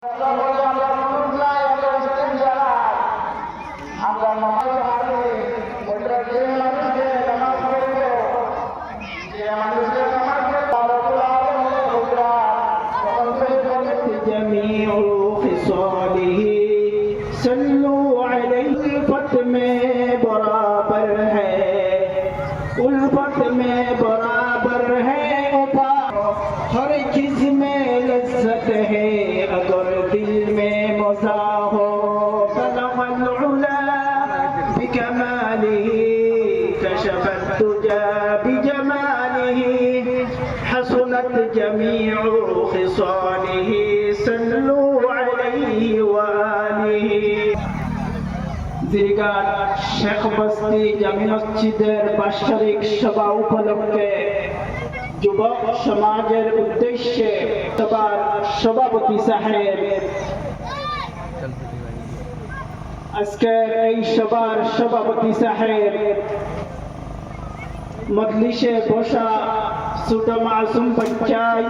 सल्लू अलैहि उल्फत में बराबर है, उल्फत में बराबर है, हर चीज में लज्जत है, अगर दिल में मजा हो बलगल उला बिकमालिही कशफत तुजा बिजमालिही हसनत जमीउ खिसालिही सल्लू अलैहि व आलिही। দীর্ঘাট শেখ বস্তি জামি মসজিদের বাৎসরিক সভা উপলক্ষে যুবক সমাজের উদ্দেশ্যে সভার সভাপতি সাহেব আজকের এই সভার সভাপতি সাহেব মজলিসে বসা ছোট মাসুম বাচ্চাই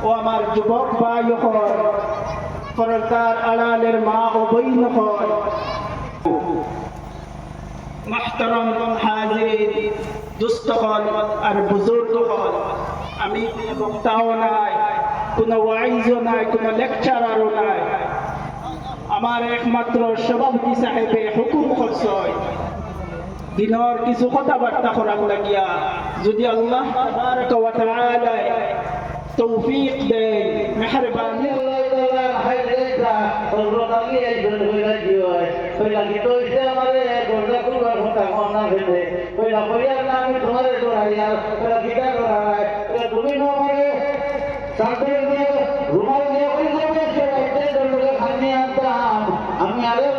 ও আমার যুবক ভাই হল পর্দার আড়ালের মা ও বোন হল محترم হাজির দুস্থল আর বুজুর্গ হল, আমি বক্তাও নাই, কোনো ওয়াইজও নাই, কোনো লেকচারারও নাই, আমার একমাত্র সভাপতি সাহেবে হুকুম করছয় দিনের কিছু কথাবার্তা করার লাগিয়া যদি আল্লাহ তাবারাকা ওয়া তাআলা তৌফিক দেয় মেহেরবানি আমি আরো